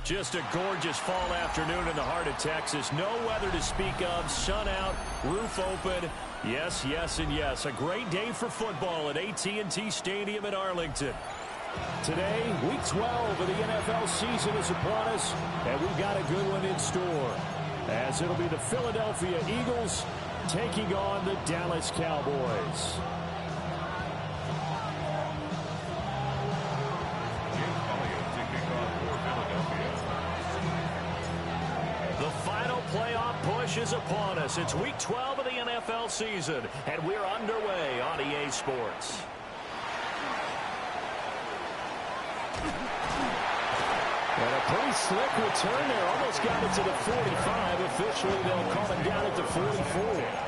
Just a gorgeous fall afternoon in the heart of Texas. No weather to speak of. Sun out, roof open. Yes, yes, and yes. A great day for football at AT&T Stadium in Arlington. Today, Week 12 of the NFL season is upon us, and we've got a good one in store, as it'll be the Philadelphia Eagles taking on the Dallas Cowboys. The final playoff push is upon us. It's Week 12 of the NFL season, and we're underway on EA Sports. And a pretty slick return there. Almost got it to the 45. Officially, they'll call it down at the 44.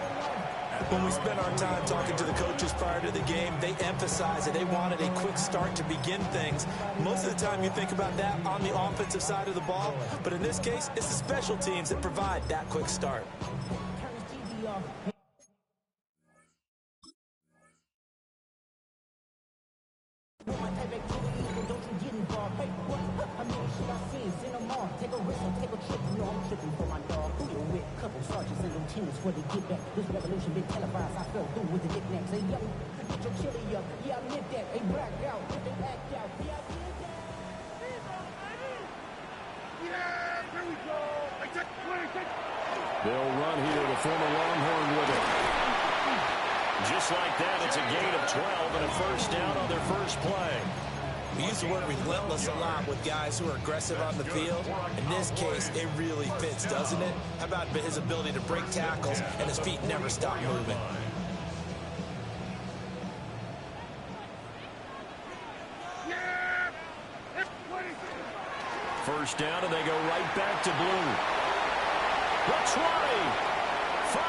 When we spent our time talking to the coaches prior to the game, they emphasized that they wanted a quick start to begin things. Most of the time you think about that on the offensive side of the ball, but in this case, it's the special teams that provide that quick start. Where they get back, this revolution been televised. I fell through with the knickknacks. Hey, yo, get your chili up. Yeah, I meant that. They blacked out, they act out. Yeah, I did that. Yeah, there we go. They'll run here, the former Longhorn with it. Just like that, it's a gain of 12 and a first down on their first play. We use the word relentless a lot with guys who are aggressive on the field. In this case, it really fits, doesn't it? How about his ability to break tackles and his feet never stop moving? First down, and they go right back to blue. The 20, 5,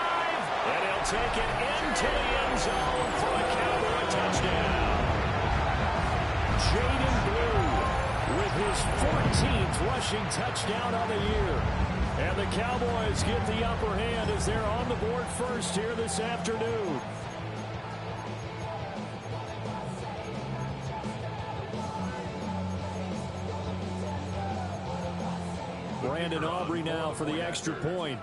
and he'll take it into the end zone for a Cowboy touchdown. Jaden Blue with his 14th rushing touchdown on the year. And the Cowboys get the upper hand as they're on the board first here this afternoon. Brandon Aubrey now for the extra point.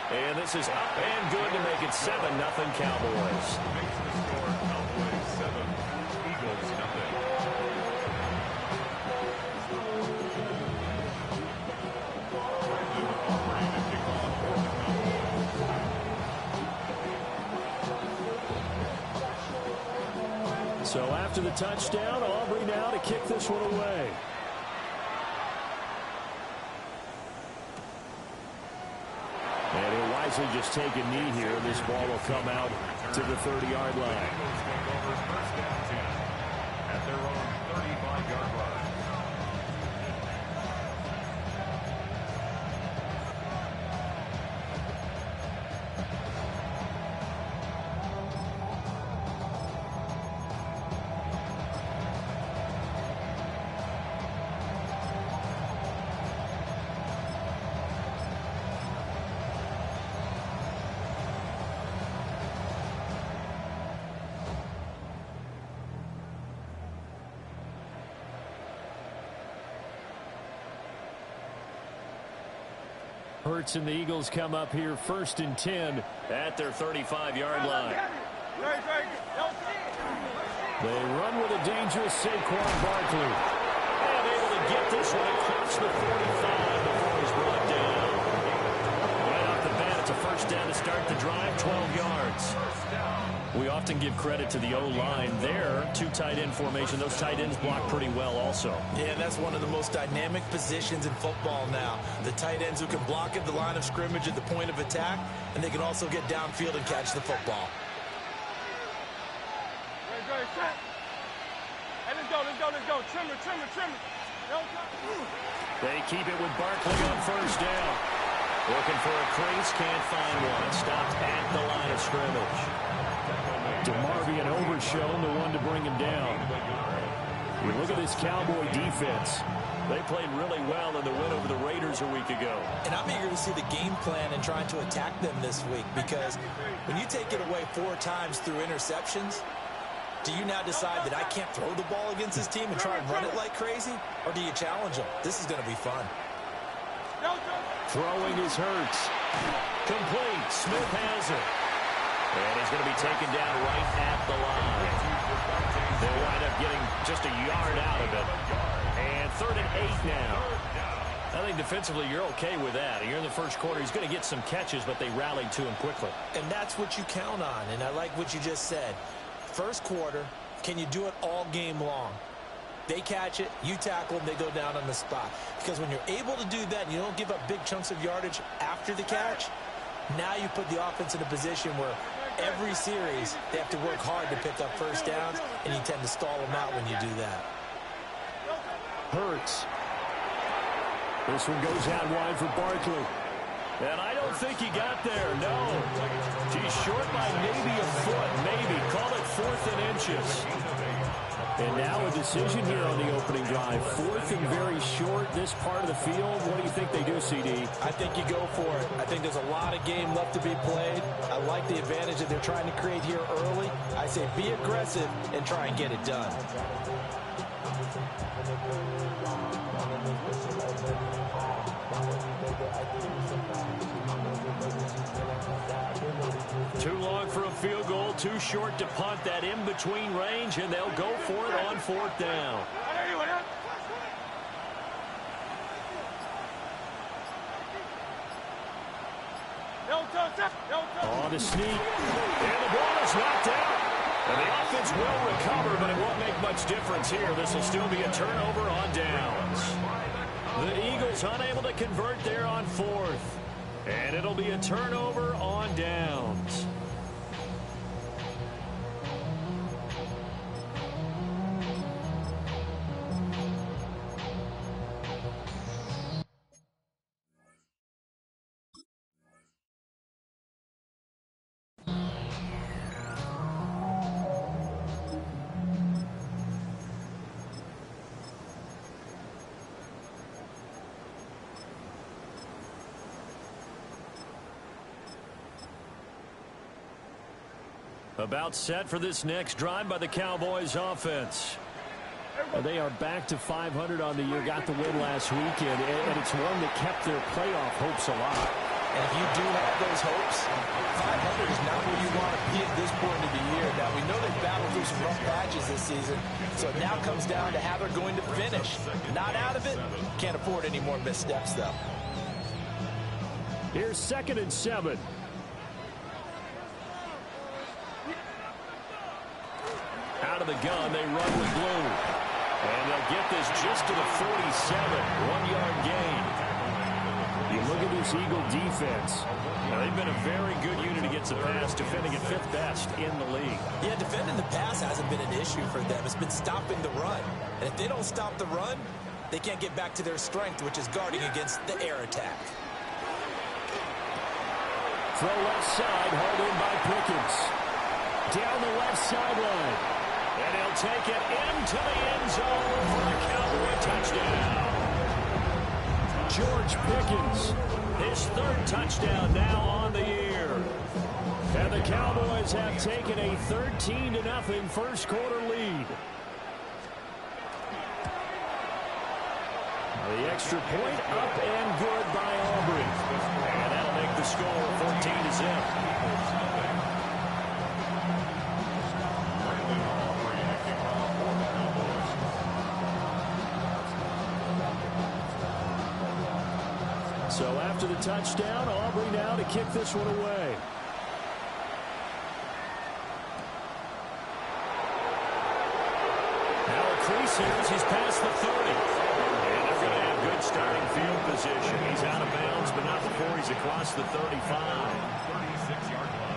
And this is up and good to make it 7-0 Cowboys. Makes the score Cowboys 7, Eagles 0. So after the touchdown, Aubrey now to kick this one away. And he'll wisely just take a knee here. This ball will come out to the 30-yard line. First down 10 at their own 35-yard line. Hurts and the Eagles come up here first and 10 at their 35-yard line. They run with a dangerous Saquon Barkley. And able to get this one across the 45 before he's brought down. Right off the bat, it's a first down to start the drive, 12 yards. We often give credit to the O-line there. Two tight end formation. Those tight ends block pretty well also. Yeah, that's one of the most dynamic positions in football now. The tight ends who can block at the line of scrimmage at the point of attack, and they can also get downfield and catch the football. Hey, let's go. Trim it. They keep it with Barkley on first down. Looking for a crease, can't find one. Stopped at the line of scrimmage. DeMarvion Overshown, the one to bring him down. You look at this Cowboy defense. They played really well in the win over the Raiders a week ago. And I'm eager to see the game plan and trying to attack them this week, because when you take it away 4 times through interceptions, Do you now decide that I can't throw the ball against this team and try and run it like crazy? Or do you challenge them? This is going to be fun. Throwing is Hurts. Complete. Smith has it. And he's going to be taken down right at the line. They'll wind up getting just a yard out of it. And 3rd and 8 now. I think defensively you're okay with that. You're in the first quarter. He's going to get some catches, but they rallied to him quickly. And that's what you count on. And I like what you just said. First quarter, can you do it all game long? They catch it, you tackle them, they go down on the spot. Because when you're able to do that and you don't give up big chunks of yardage after the catch, now you put the offense in a position where every series they have to work hard to pick up first downs, and you tend to stall them out when you do that. Hurts. This one goes out wide for Barkley. And I don't think he got there, no. He's short by maybe a foot, maybe. Call it 4th and inches. And now a decision here on the opening drive. 4th and very short, this part of the field. What do you think they do, CD? I think you go for it. I think there's a lot of game left to be played. I like the advantage that they're trying to create here early. I say be aggressive and try and get it done. Too long for a field goal, too short to punt that in-between range, and they'll go for it on 4th down. On the sneak, and the ball is knocked out. And the offense will recover, but it won't make much difference here. This will still be a turnover on downs. The Eagles unable to convert there on 4th. And it'll be a turnover on downs. About set for this next drive by the Cowboys offense. They are back to 500 on the year, got the win last weekend, and it's one that kept their playoff hopes alive. And if you do have those hopes, 500 is not where you want to be at this point of the year. Now, we know they've battled through some rough patches this season, so it now comes down to how they're going to finish. Not out of it, can't afford any more missteps, though. Here's 2nd and 7. Out of the gun, they run with Blue. And they'll get this just to the 47. 1-yard gain. You look at this Eagle defense. Now, they've been a very good unit against the pass, defending at 5th best in the league. Yeah, defending the pass hasn't been an issue for them. It's been stopping the run. And if they don't stop the run, they can't get back to their strength, which is guarding against the air attack. Throw left side, hauled in by Pickens. Down the left sideline. And he'll take it into the end zone for a Cowboy touchdown. George Pickens, his 3rd touchdown now on the year. And the Cowboys have taken a 13-0 first quarter lead. The extra point up and good by Aubrey. And that'll make the score 14-0. So after the touchdown, Aubrey now to kick this one away. Now a crease here as he's past the 30. And they're going to have good starting field position. He's out of bounds, but not before he's across the 35. 36-yard line.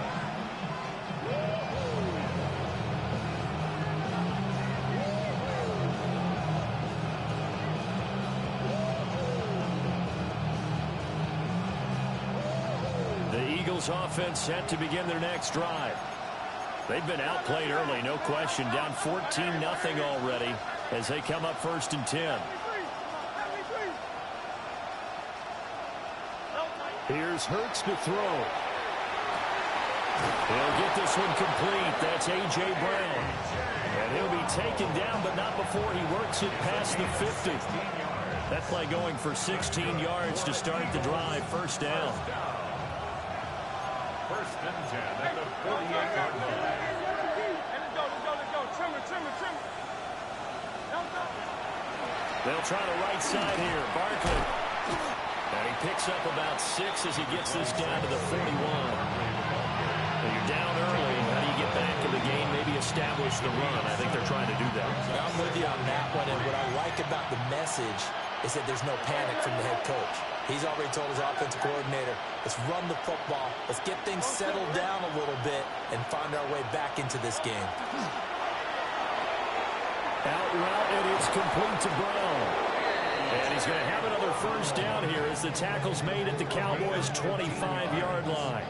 Offense set to begin their next drive. They've been outplayed early, no question. Down 14-0 already as they come up 1st and 10. Here's Hurts to throw. He'll get this one complete. That's A.J. Brown. And he'll be taken down, but not before he works it past the 50. That play going for 16 yards to start the drive. First down. First and 10 at the 48-yard line. Let's go. Trim. They'll try the right side here. Barkley. And he picks up about 6 as he gets this down to the 41. When you're down early, how do you get back in the game? Maybe establish the run. I think they're trying to do that. I'm with you on that one, and what I like about the message is that there's no panic from the head coach. He's already told his offensive coordinator, let's run the football, let's get things settled down a little bit and find our way back into this game. Out route, and it's complete to Brown. And he's going to have another first down here as the tackle's made at the Cowboys' 25-yard line.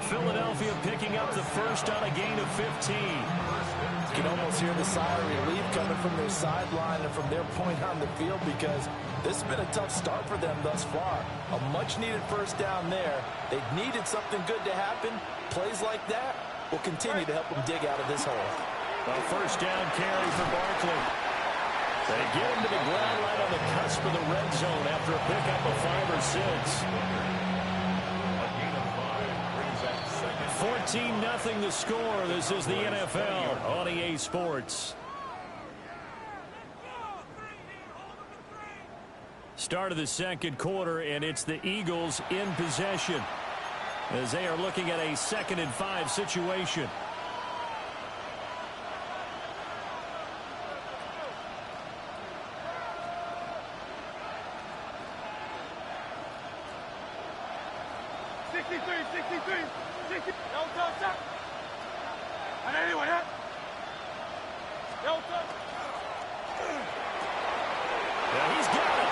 Philadelphia picking up the first on a gain of 15. You can almost hear the sigh of relief coming from their sideline and from their point on the field because this has been a tough start for them thus far. A much-needed first down there. They needed something good to happen. Plays like that will continue to help them dig out of this hole. A first down carry for Barkley. They get him to the ground right on the cusp of the red zone after a pickup of 5 or 6. 14-0 the score. This is the NFL on EA Sports. Start of the second quarter, and it's the Eagles in possession as they are looking at a 2nd and 5 situation. Yeah, he's got it.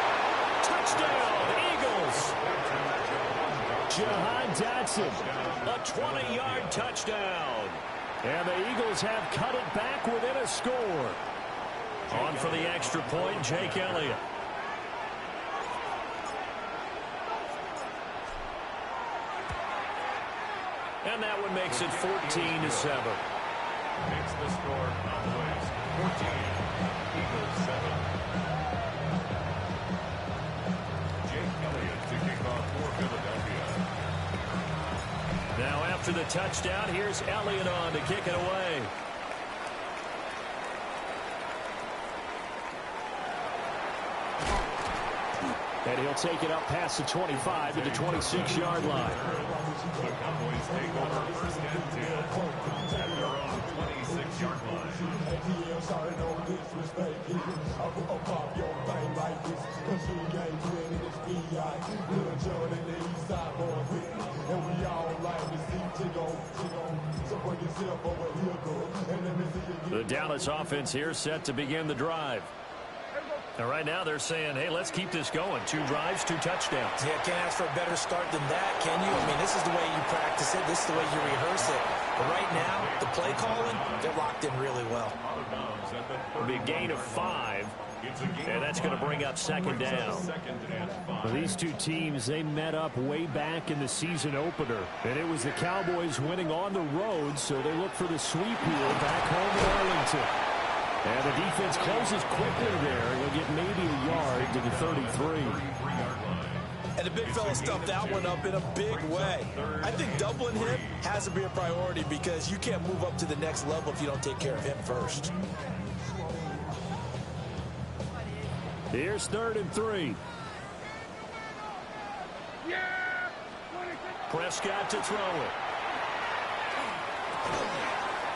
Touchdown, Eagles. Jahan Dotson, a 20-yard touchdown. And the Eagles have cut it back within a score. On for the extra point, Jake Elliott. And that one makes it 14-7. Makes the score Cowboys 14, Eagles 7. Jake Elliott to kick off for Philadelphia. Now after the touchdown, here's Elliott on to kick it away. And he'll take it up past the 25 to the 26-yard line. The Cowboys take over first and 10 at their own 26-yard line. The Dallas offense here set to begin the drive. And right now they're saying, hey, let's keep this going. 2 drives, 2 touchdowns. Yeah, can't ask for a better start than that, can you? I mean, this is the way you practice it. This is the way you rehearse it. But right now, the play calling, they're locked in really well. It'll be a gain of 5. And that's going to bring up 2nd down. Well, these two teams, they met up way back in the season opener. And it was the Cowboys winning on the road, so they look for the sweep here back home in Arlington. And the defense closes quickly there. He'll get maybe a yard to the 33. And the big fella stuffed that one up in a big way. I think doubling him has to be a priority because you can't move up to the next level if you don't take care of him first. Here's 3rd and 3. Prescott to throw it.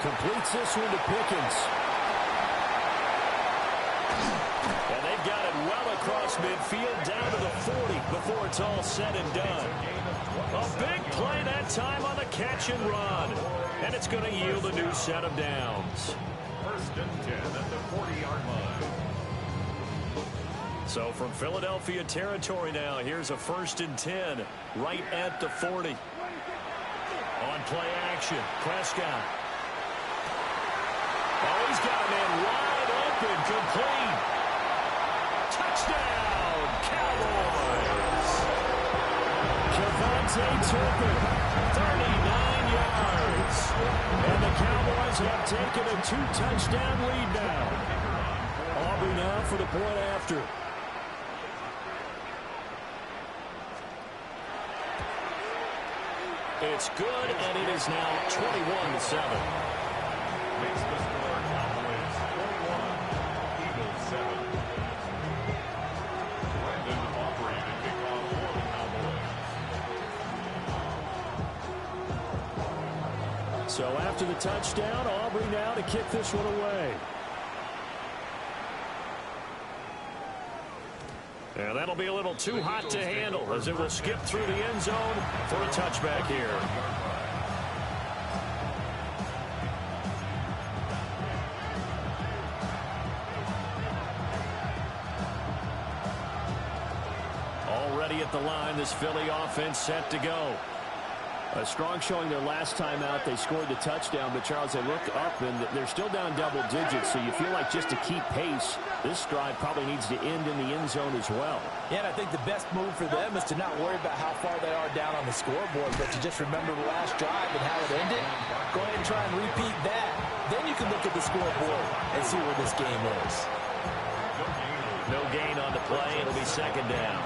Completes this one to Pickens. And they've got it well across midfield down to the 40 before it's all said and done. A big play that time on the catch and run. And it's going to yield a new set of downs. First and 10 at the 40-yard line. So from Philadelphia territory now, here's a 1st and 10 right at the 40. On play action, Prescott. Oh, he's got a man wide open, complete. Touchdown, Cowboys. Javonte Turpin, 39 yards. is. And the Cowboys have taken a 2-touchdown lead now. Aubrey now for the point after. It's good, and it is now 21-7. Makes the score Cowboys 21, Eagles 7. Brandon Aubrey to kick off for the Cowboys. So after the touchdown, Aubrey now to kick this one away. And that'll be a little too hot to handle as it will skip through the end zone for a touchback here. Already at the line, this Philly offense set to go. A strong showing their last time out. They scored the touchdown, but Charles, they look up and they're still down double digits, so you feel like just to keep pace, this drive probably needs to end in the end zone as well. Yeah, and I think the best move for them is to not worry about how far they are down on the scoreboard, but to just remember the last drive and how it ended. Go ahead and try and repeat that. Then you can look at the scoreboard and see where this game is. No gain on the play. It'll be second down.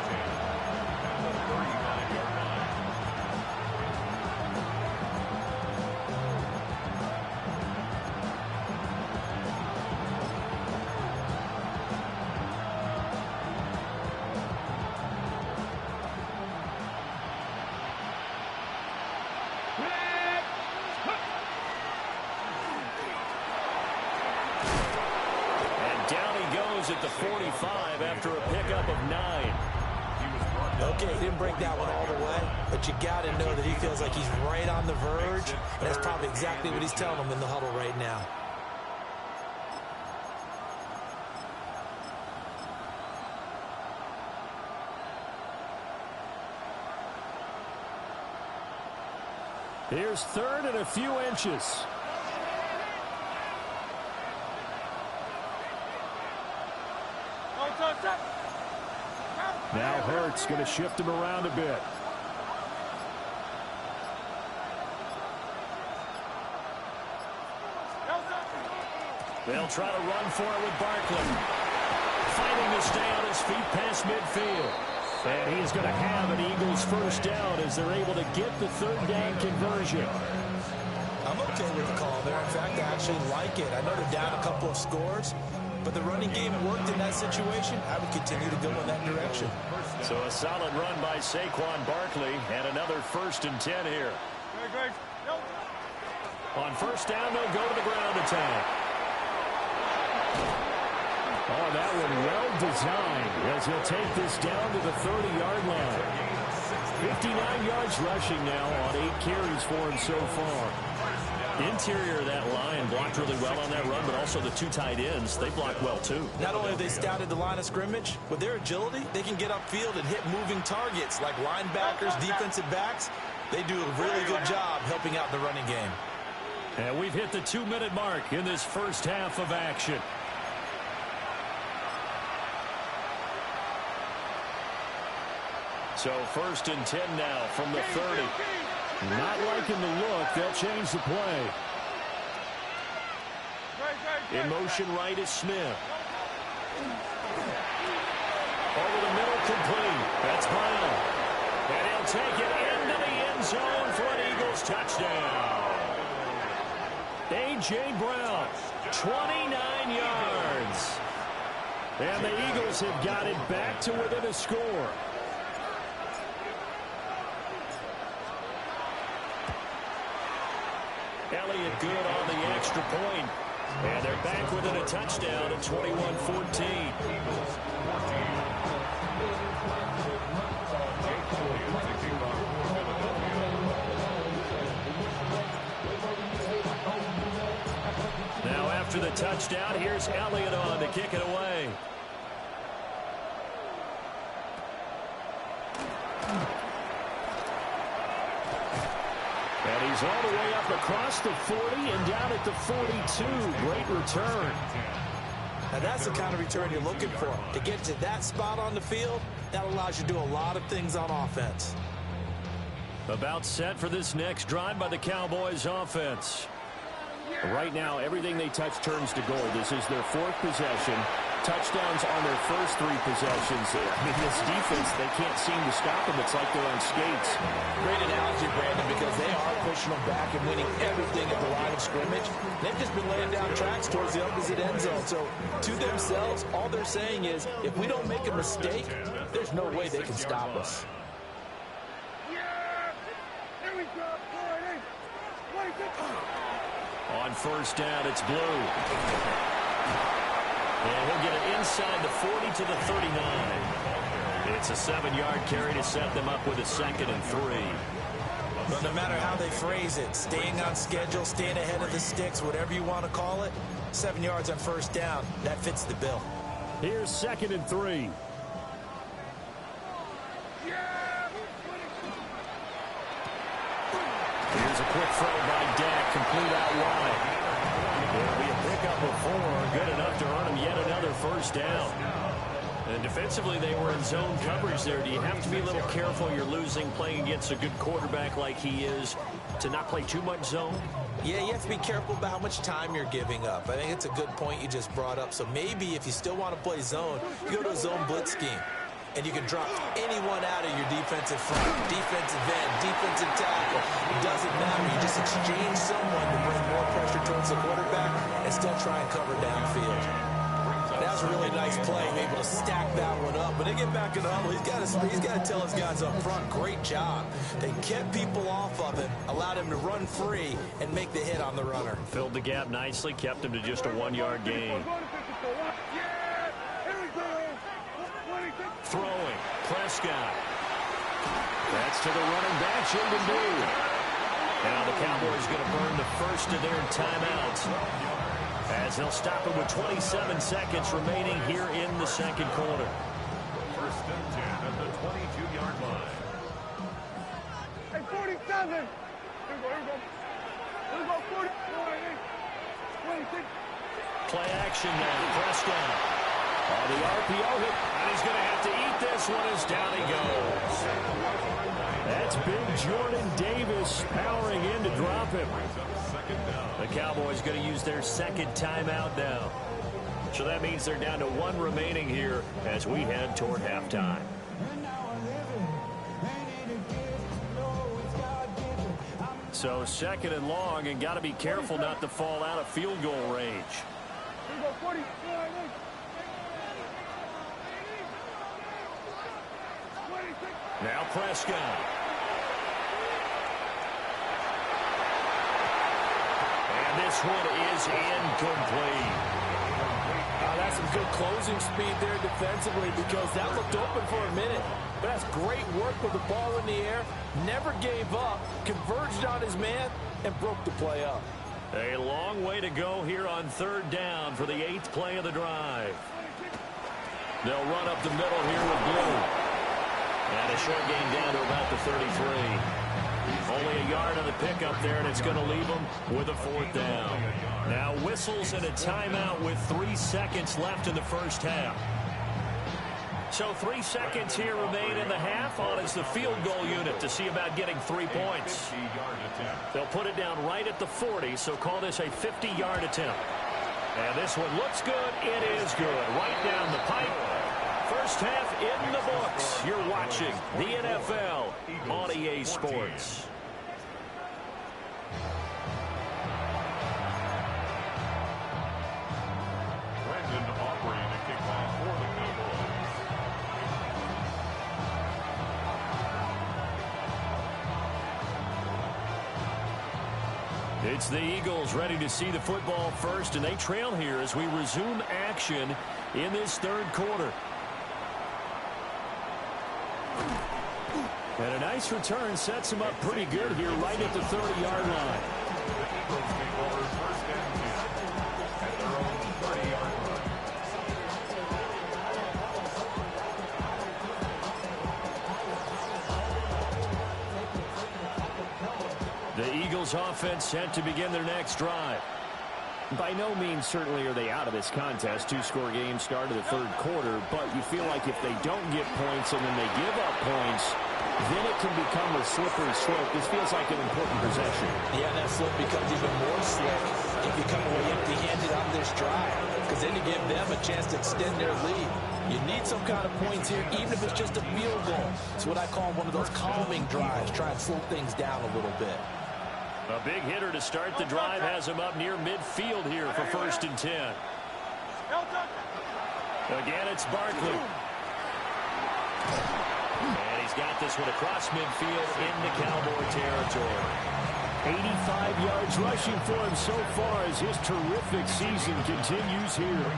At the 45 after a pickup of 9. Okay, he didn't break that one all the way, but you got to know that he feels like he's right on the verge, and that's probably exactly what he's telling them in the huddle right now. Here's third and a few inches. Now Hurts going to shift him around a bit. They'll try to run for it with Barkley. Fighting to stay on his feet past midfield. And he's going to have an Eagles first down as they're able to get the third down conversion. I'm okay with the call there. In fact, I actually like it. I know they're down a couple of scores, but the running game worked in that situation. I would continue to go in that direction. So a solid run by Saquon Barkley and another 1st and 10 here. On first down, they'll go to the ground attack. Oh, that one well designed as he'll take this down to the 30-yard line. 59 yards rushing now on 8 carries for him so far. Interior of that line blocked really well on that run, but also the 2 tight ends, they blocked well too. Not only have they scouted the line of scrimmage, with their agility, they can get upfield and hit moving targets like linebackers, defensive backs. They do a really good job helping out the running game. And we've hit the 2-minute mark in this first half of action. So 1st and 10 now from the 30. Not liking the look. They'll change the play. In motion right is Smith. Over the middle, complete. That's Brown. And he'll take it into the end zone for an Eagles touchdown. A.J. Brown, 29 yards. And the Eagles have got it back to within a score. Elliott good on the extra point. And they're back within a touchdown at 21-14. Now after the touchdown, here's Elliott on to kick it away. And he's all the way up across the 40 and down at the 42. Great return. Now that's the kind of return you're looking for. To get to that spot on the field, that allows you to do a lot of things on offense. About set for this next drive by the Cowboys offense. Right now, everything they touch turns to gold. This is their 4th possession. Touchdowns on their first 3 possessions. I mean, this defense, they can't seem to stop them. It's like they're on skates. Great analogy, Brandon, because they are pushing them back and winning everything at the line of scrimmage. They've just been laying down tracks towards the opposite end zone. So, to themselves, all they're saying is, if we don't make a mistake, there's no way they can stop us. On first down, it's Blue. And he'll get it inside the 40 to the 39. It's a 7-yard carry to set them up with a 2nd and 3. But no matter how they phrase it, staying on schedule, staying ahead of the sticks, whatever you want to call it, 7 yards on first down, that fits the bill. Here's 2nd and 3. Here's a quick throw by Dak, complete out wide. There'll be a pickup of 4, good enough to earn him yet another first down. And defensively, they were in zone coverage there. Do you have to be a little careful? You're losing, playing against a good quarterback like he is, to not play too much zone? Yeah, you have to be careful about how much time you're giving up. I think it's a good point you just brought up. So maybe if you still want to play zone, you go to a zone blitz scheme. And you can drop anyone out of your defensive front, defensive end, defensive tackle. It doesn't matter. You just exchange someone to bring more pressure towards the quarterback and still try and cover downfield. That was a really nice play, able to stack that one up. But they get back in the huddle. He's got to tell his guys up front, great job. They kept people off of him, allowed him to run free and make the hit on the runner. Filled the gap nicely, kept him to just a 1-yard gain. Throwing, Prescott. That's to the running back, Indeed. Now the Cowboys going to burn the first of their timeouts, as they'll stop it with 27 seconds remaining here in the 2nd quarter. 1st and 10 at the 22-yard line. Hey, 47. Here we go. Here we go, 40. 26. Play action now, Prescott. On the RPO hit, and he's going to have to eat this one as down he goes. That's big Jordan Davis powering in to drop him. The Cowboys going to use their 2nd timeout now. So that means they're down to 1 remaining here as we head toward halftime. So 2nd and long, and got to be careful not to fall out of field goal range. Here we go, 40. Now Prescott. And this one is incomplete. That's some good closing speed there defensively, because that looked open for a minute. But that's great work with the ball in the air. Never gave up, converged on his man, and broke the play up. A long way to go here on 3rd down for the 8th play of the drive. They'll run up the middle here with Blue. And a short gain down to about the 33. Only a yard on the pickup there, and it's going to leave them with a 4th down. Now whistles and a timeout with 3 seconds left in the first half. So 3 seconds here remain in the half on as the field goal unit to see about getting 3 points. They'll put it down right at the 40, so call this a 50-yard attempt. And this one looks good. It is good. Right down the pipe. First half in the books. You're watching the NFL on EA Sports. Brandon Aubrey to kick off for the Cowboys. It's the Eagles ready to see the football first, and they trail here as we resume action in this 3rd quarter. And a nice return sets him up pretty good here right at the 30-yard line. The Eagles take over 1st and 10 at their own 30-yard line. The Eagles offense set to begin their next drive. By no means certainly are they out of this contest. 2-score game start of the 3rd quarter, but you feel like if they don't get points and then they give up points, then it can become a slippery slope. This feels like an important possession. Yeah, that slope becomes even more slick if you come away empty-handed on this drive, because then you give them a chance to extend their lead. You need some kind of points here, even if it's just a field goal. It's what I call one of those calming drives. Try and slow things down a little bit. A big hitter to start the drive has him up near midfield here for 1st and 10. Again, it's Barkley. And he's got this one across midfield into Cowboy territory. 85 yards rushing for him so far as his terrific season continues here.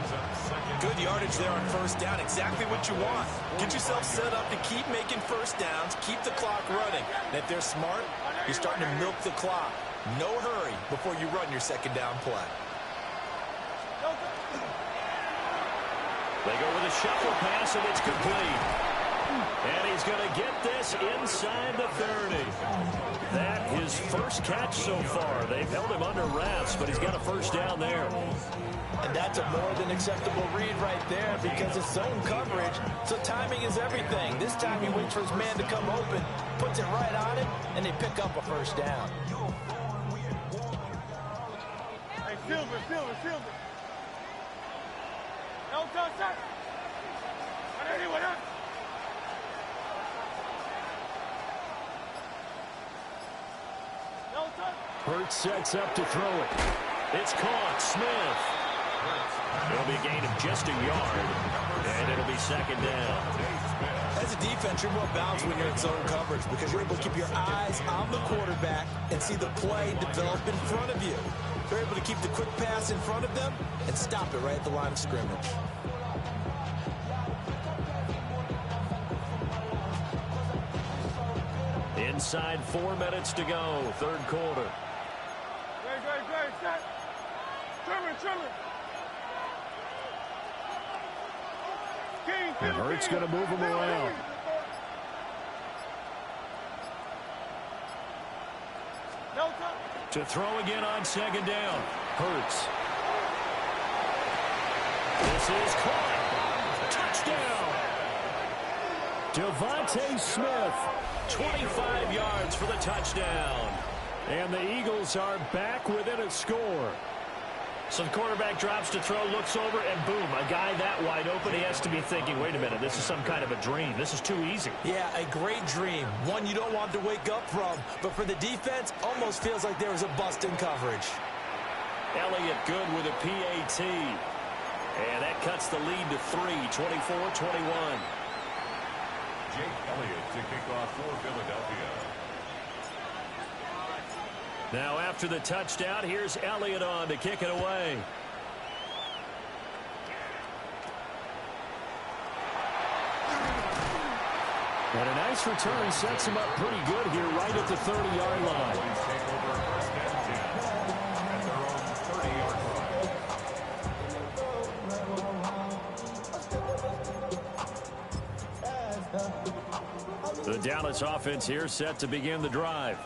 Good yardage there on 1st down. Exactly what you want. Get yourself set up to keep making 1st downs, keep the clock running. And if they're smart, you're starting to milk the clock. No hurry before you run your 2nd down play. They go with a shuffle pass, and it's complete. And he's going to get this inside the 30. That his first catch so far. They've held him under wraps, but he's got a 1st down there. And that's a more than acceptable read right there because it's zone coverage, so timing is everything. This time he waits for his man to come open, puts it right on him, and they pick up a 1st down. Hey, Silver. No touch, sir. Anyone else? No touch. Hurts sets up to throw it. It's caught. Smith. It'll be a gain of just a yard, and it'll be 2nd down. As a defense, you're more balanced when you're in zone coverage because you're able to keep your eyes on the quarterback and see the play develop in front of you. They're able to keep the quick pass in front of them and stop it right at the line of scrimmage. Inside 4 minutes to go, 3rd quarter. Great, set. Trimmer. And Hurts going to move him around. No touch. To throw again on 2nd down. Hurts. This is caught. Touchdown. Devontae Smith. 25 yards for the touchdown. And the Eagles are back within a score. So the quarterback drops to throw, looks over, and boom, a guy that wide open. He has to be thinking, wait a minute, this is some kind of a dream. This is too easy. Yeah, a great dream. One you don't want to wake up from. But for the defense, almost feels like there was a bust in coverage. Elliott good with a PAT. And that cuts the lead to 3, 24-21. Jake Elliott to kick off for Philadelphia. Now after the touchdown, here's Elliott on to kick it away. And a nice return sets him up pretty good here right at the 30-yard line. Take over 1st and 10 at their own 30-yard line. The Dallas offense here set to begin the drive.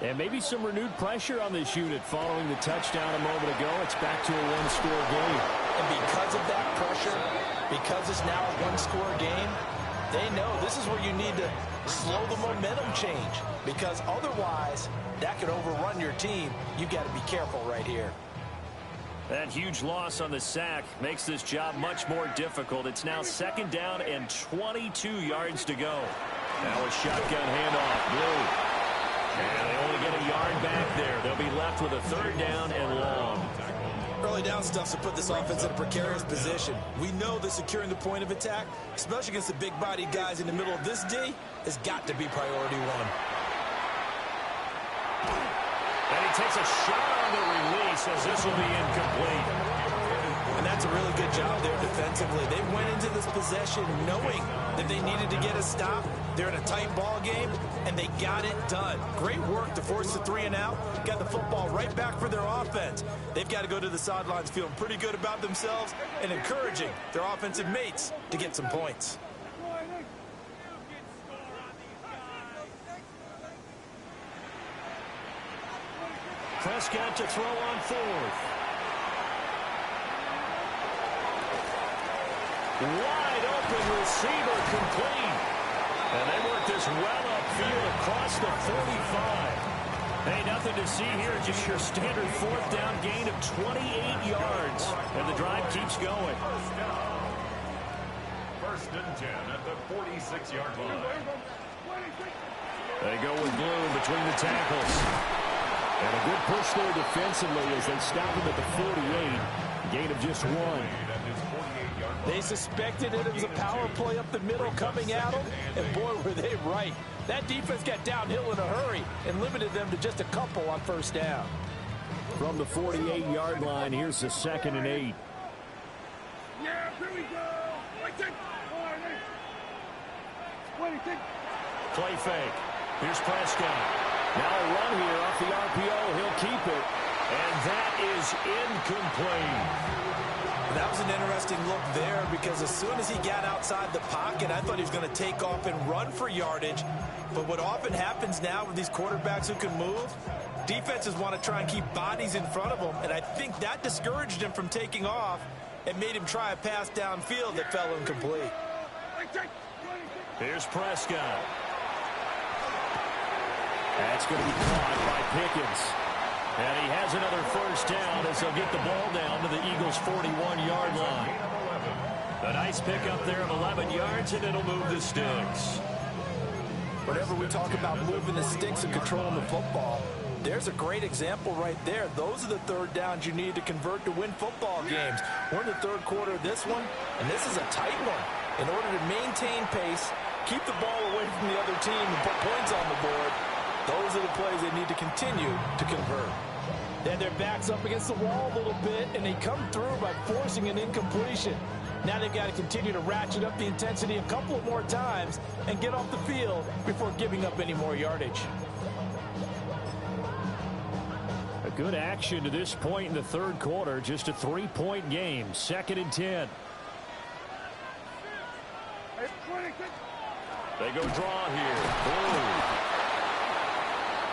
And maybe some renewed pressure on this unit following the touchdown a moment ago. It's back to a one-score game. And because of that pressure, because it's now a one-score game, they know this is where you need to slow the momentum change. Because otherwise, that could overrun your team. You've got to be careful right here. That huge loss on the sack makes this job much more difficult. It's now 2nd down and 22 yards to go. Now a shotgun handoff. Blue. And they only get a yard back there. They'll be left with a 3rd down and long. Early down stuff to put this offense in a precarious position. We know that securing the point of attack, especially against the big-bodied guys in the middle of this D, has got to be priority 1. And he takes a shot on the release as this will be incomplete. And that's a really good job there defensively. They went into this possession knowing that they needed to get a stop. They're in a tight ball game, and they got it done. Great work to force the 3 and out. Got the football right back for their offense. They've got to go to the sidelines feeling pretty good about themselves and encouraging their offensive mates to get some points. Prescott to throw on 4th. Wide open receiver complete. And they work this well upfield across the 45. Hey, nothing to see here. Just your standard fourth down gain of 28 yards. And the drive keeps going. First and 10 at the 46-yard line. They go with Bloom between the tackles. And a good push there defensively as they stop him at the 48. Gain of just one. They suspected it was a power play up the middle coming at them, and boy, were they right. That defense got downhill in a hurry and limited them to just a couple on first down. From the 48-yard line, here's the 2nd and 8. Yeah, here we go. Play fake. Here's Prescott. Now a run here off the RPO. He'll keep it. And that is incomplete. That was an interesting look there because as soon as he got outside the pocket, I thought he was going to take off and run for yardage. But what often happens now with these quarterbacks who can move, defenses want to try and keep bodies in front of them. And I think that discouraged him from taking off and made him try a pass downfield that fell incomplete. Here's Prescott. That's going to be caught by Pickens. And he has another first down as they'll get the ball down to the Eagles' 41-yard line. A nice pickup there of 11 yards, and it'll move the sticks. Whenever we talk about moving the sticks and controlling the football, there's a great example right there. Those are the third downs you need to convert to win football games. We're in the third quarter of this one, and this is a tight one. In order to maintain pace, keep the ball away from the other team, and put points on the board, those are the plays they need to continue to convert. Then their backs up against the wall a little bit, and they come through by forcing an incompletion. Now they've got to continue to ratchet up the intensity a couple of more times and get off the field before giving up any more yardage. A good action to this point in the third quarter. Just a 3-point game. 2nd and 10. They go draw here. Boom.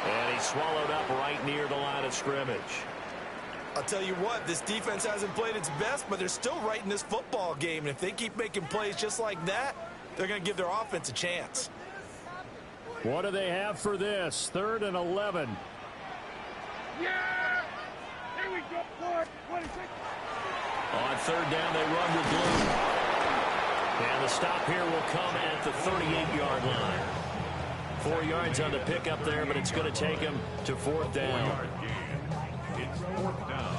And he's swallowed up right near the line of scrimmage. I'll tell you what, this defense hasn't played its best, but they're still right in this football game. And if they keep making plays just like that, they're going to give their offense a chance. What do they have for this? 3rd and 11. Yeah! Here we go. 26. On 3rd down, they run with Bloom. And the stop here will come at the 38-yard line. 4 yards on the pickup there, but it's going to take him to 4th down. It's 4th down.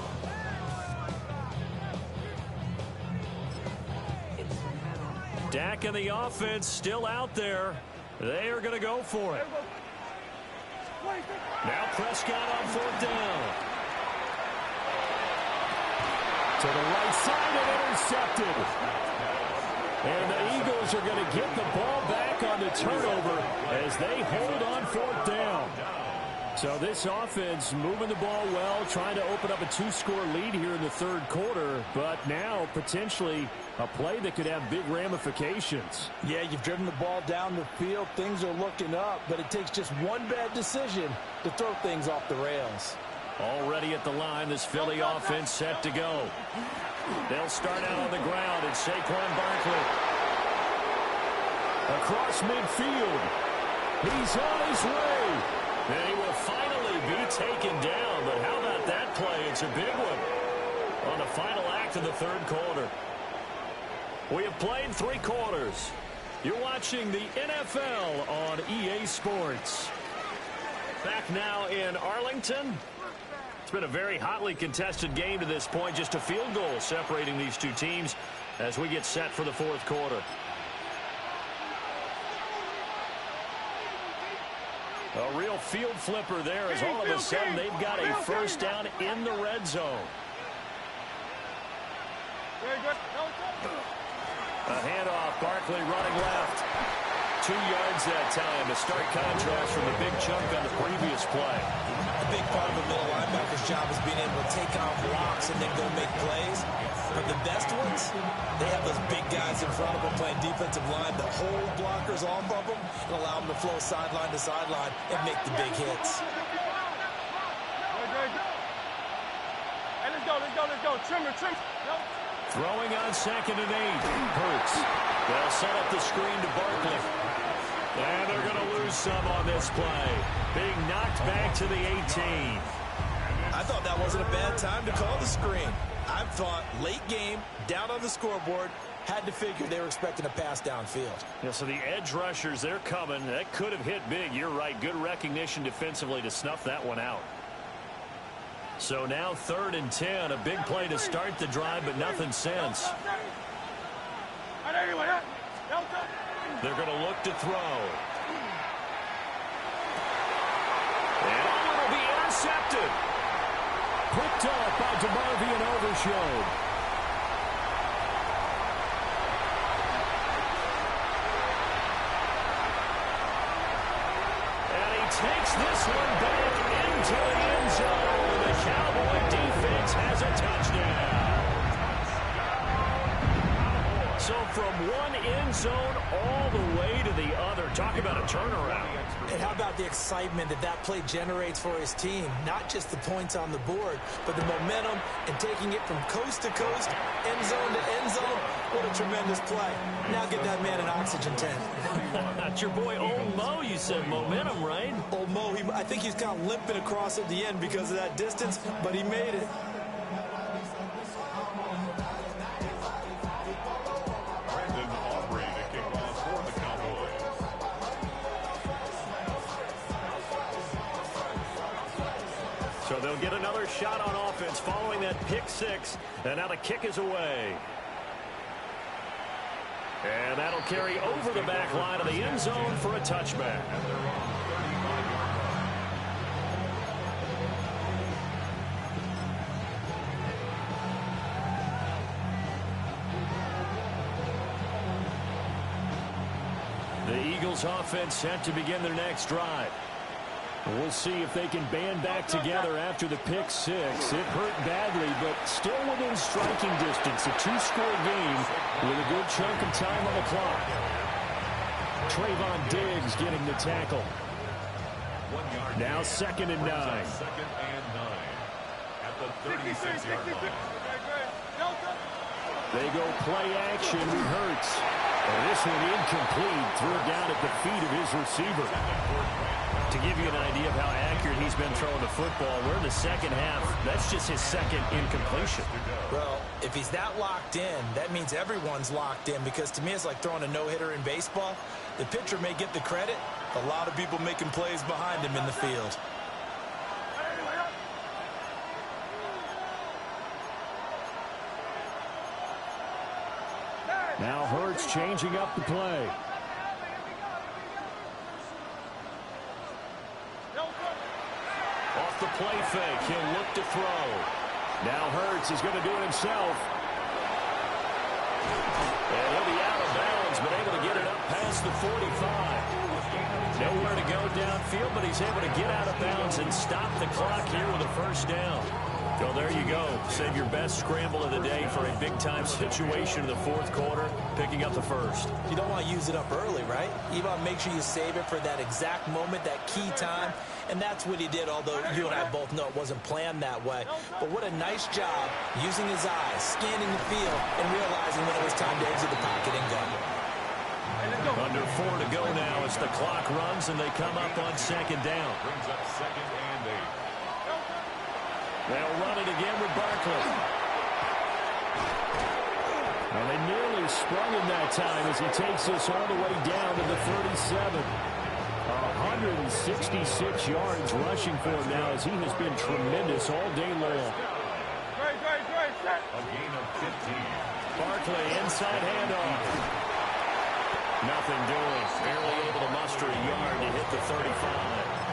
Dak and the offense still out there. They are going to go for it. Now Prescott on 4th down. To the right side and intercepted. And the Eagles are going to get the ball back on the turnover as they hold on 4th down. So this offense moving the ball well, trying to open up a 2-score lead here in the third quarter, but now potentially a play that could have big ramifications. Yeah, you've driven the ball down the field. Things are looking up, but it takes just one bad decision to throw things off the rails. Already at the line, this Philly offense set to go. They'll start out on the ground, and Saquon Barkley across midfield. He's on his way. And he will finally be taken down. But how about that play? It's a big one on the final act of the third quarter. We have played 3 quarters. You're watching the NFL on EA Sports. Back now in Arlington. It's been a very hotly contested game to this point. Just a field goal separating these two teams as we get set for the fourth quarter. A real field flipper there as all of a sudden they've got a first down in the red zone. A handoff, Barkley running left. 2 yards that time. A stark contrast from the big chunk on the previous play. A big part of a middle linebacker's job is being able to take on blocks and then go make plays. But the best ones, they have those big guys in front of them playing defensive line to hold blockers off of them and allow them to flow sideline to sideline and make the big hits. Hey, let's go. Trim. Throwing on 2nd and 8. Hurts. They'll set up the screen to Barkley. And they're going to lose some on this play. Being knocked back to the 18. I thought that wasn't a bad time to call the screen. I thought late game, down on the scoreboard, had to figure they were expecting a pass downfield. Yeah, so the edge rushers, they're coming. That could have hit big. You're right. Good recognition defensively to snuff that one out. So now 3rd and 10. A big play to start the drive, but nothing since. They're going to look to throw. And it'll be intercepted. Picked up by DeMarvion Overshown. And he takes this one back into the end zone. The Cowboy defense has a touchdown. So from one end zone all the way to the other. Talk about a turnaround. And how about the excitement that that play generates for his team? Not just the points on the board, but the momentum and taking it from coast to coast, end zone to end zone. What a tremendous play. Now get that man an oxygen tank. That's your boy Old Mo, you said. Momentum, right? Old Mo, I think he's kind of limping across at the end because of that distance, but he made it. So they'll get another shot on offense following that pick six. And now the kick is away. And that'll carry over the back line of the end zone for a touchback. The Eagles offense set to begin their next drive. We'll see if they can band back together after the pick six. It hurt badly, but still within striking distance. A two-score game with a good chunk of time on the clock. Trayvon Diggs getting the tackle. Now 2nd and 9. 2nd and 9 at the 36-yard line. They go play action with Hurts. And this one incomplete. Threw it down at the feet of his receiver. To give you an idea of how accurate he's been throwing the football, we're in the second half. That's just his second incompletion. Well, if he's that locked in, that means everyone's locked in, because to me it's like throwing a no-hitter in baseball. The pitcher may get the credit. A lot of people making plays behind him in the field. Now Hurts changing up the play. Off the play fake, he'll look to throw. Now Hurts is going to do it himself. And he'll be out of bounds, but able to get it up past the 45. Nowhere to go downfield, but he's able to get out of bounds and stop the clock here with a first down. So there you go. Save your best scramble of the day for a big-time situation in the fourth quarter, picking up the first. You don't want to use it up early, right? You want to make sure you save it for that exact moment, that key time. And that's what he did, although you and I both know it wasn't planned that way. But what a nice job using his eyes, scanning the field, and realizing when it was time to exit the pocket and go. Under 4 to go now as the clock runs and they come up on 2nd down. Brings up 2nd and 8. They'll run it again with Barkley. Well, they nearly sprung him that time as he takes us all the way down to the 37. 166 yards rushing for him now as he has been tremendous all day long. A gain of 15. Barkley inside handoff. Nothing doing. Barely able to muster a yard to hit the 35.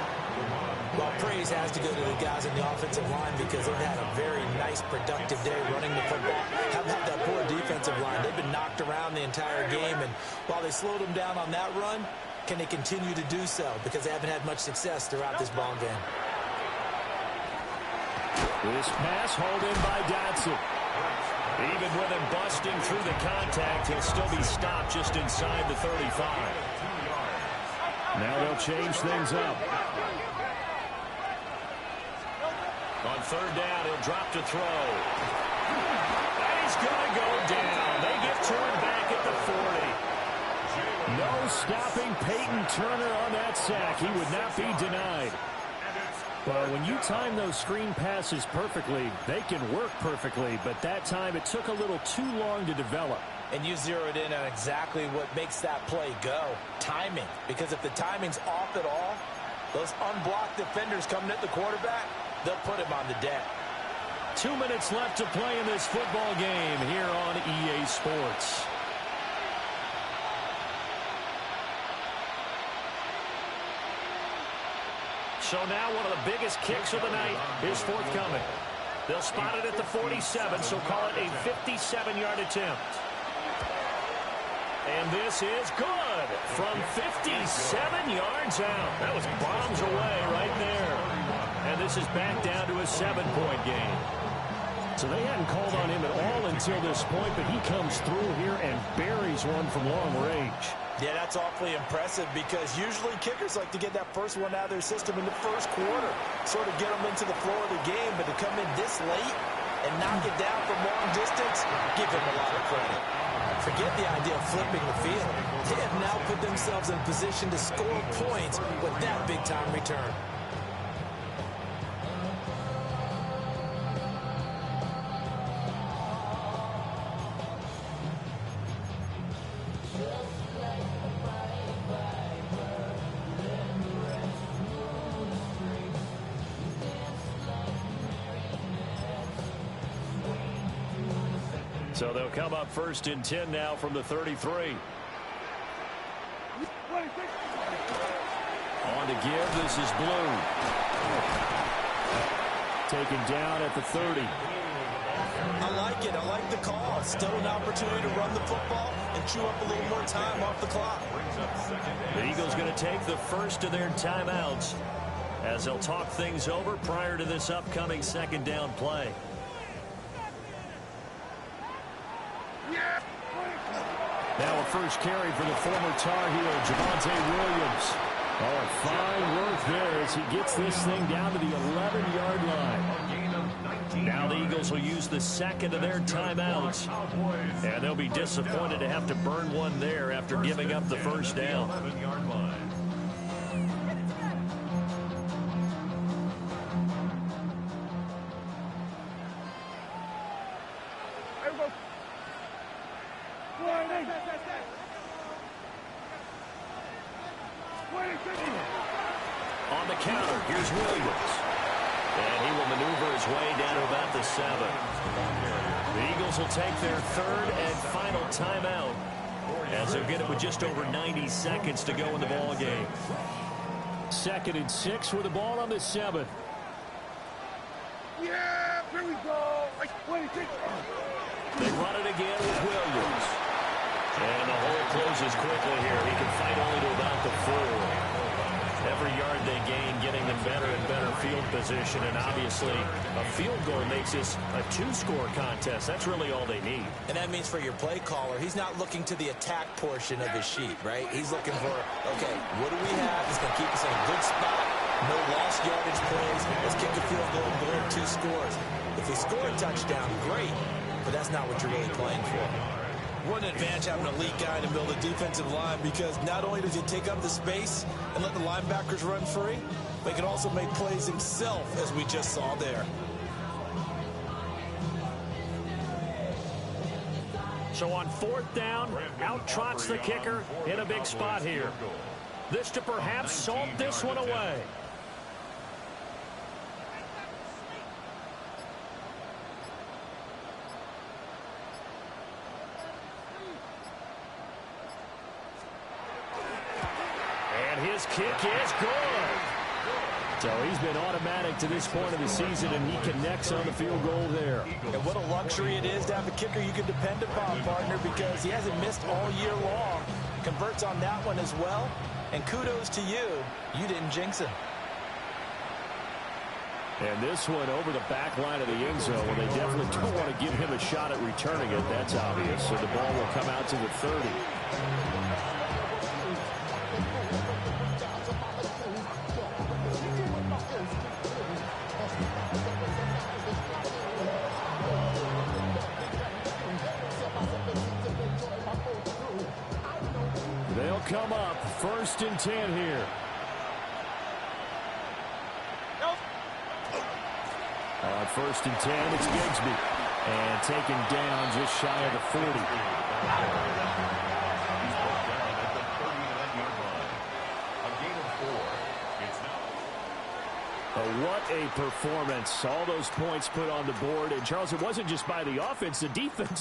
Well, praise has to go to the guys in the offensive line because they've had a very nice, productive day running the football. How about that poor defensive line? They've been knocked around the entire game, and while they slowed them down on that run, can they continue to do so? Because they haven't had much success throughout this ball game. This pass hauled in by Dotson. Even with him busting through the contact, he'll still be stopped just inside the 35. Now they'll change things up. On 3rd down, he'll drop to throw. And he's going to go down. They get to him back at the 40. No stopping Peyton Turner on that sack. He would not be denied. Well, when you time those screen passes perfectly, they can work perfectly, but that time it took a little too long to develop. And you zeroed in on exactly what makes that play go. Timing. Because if the timing's off at all, those unblocked defenders coming at the quarterback, they'll put him on the deck. 2 minutes left to play in this football game here on EA Sports. So now one of the biggest kicks of the night is forthcoming. They'll spot it at the 47, so call it a 57-yard attempt. And this is good from 57 yards out. That was bombs away right there. And this is back down to a 7-point game. So they hadn't called on him at all until this point, but he comes through here and buries one from long range. Yeah, that's awfully impressive because usually kickers like to get that first one out of their system in the first quarter, sort of get them into the flow of the game, but to come in this late and knock it down from long distance, give him a lot of credit. Forget the idea of flipping the field. They have now put themselves in a position to score points with that big-time return. So they'll come up 1st and 10 now from the 33. On to give. This is Blue. Taken down at the 30. I like it. I like the call. Still an opportunity to run the football and chew up a little more time off the clock. The Eagles going to take the first of their timeouts as they'll talk things over prior to this upcoming second down play. Now a first carry for the former Tar Heel, Javonte Williams. Oh, fine work there as he gets this thing down to the 11-yard line. Now the Eagles will use the second of their timeouts. And they'll be disappointed to have to burn one there after giving up the first down. On the counter, here's Williams. And he will maneuver his way down to about the 7. The Eagles will take their third and final timeout as they'll get it with just over 90 seconds to go in the ball game. 2nd and 6 with the ball on the 7. Yeah, here we go. They run it again with Williams. And the hole closes quickly here. He can fight only to about the 4. Every yard they gain, getting them better and better field position. And obviously, a field goal makes this a 2-score contest. That's really all they need. And that means for your play caller, he's not looking to the attack portion of his sheet, right? He's looking for, okay, what do we have that's going to keep us in a good spot? No lost yardage plays. Let's kick a field goal and go in 2 scores. If we score a touchdown, great. But that's not what you're really playing for. What an advantage having an elite guy to build a defensive line, because not only does he take up the space and let the linebackers run free, but he can also make plays himself, as we just saw there. So on 4th down, out trots the kicker in a big spot here. This to perhaps salt this one away. His kick is good. So he's been automatic to this point of the season, and he connects on the field goal there. And what a luxury it is to have a kicker you can depend upon, partner, because he hasn't missed all year long. Converts on that one as well. And kudos to you. You didn't jinx him. And this one over the back line of the end zone. Well, they definitely don't want to give him a shot at returning it. That's obvious. So the ball will come out to the 30. 1st and 10 here. On 1st and 10, it's Bigsby. And taken down just shy of the 40. He's brought down at the 39-yard line. A gain of 4. It's now. What a performance. All those points put on the board. And, Charles, it wasn't just by the offense. The defense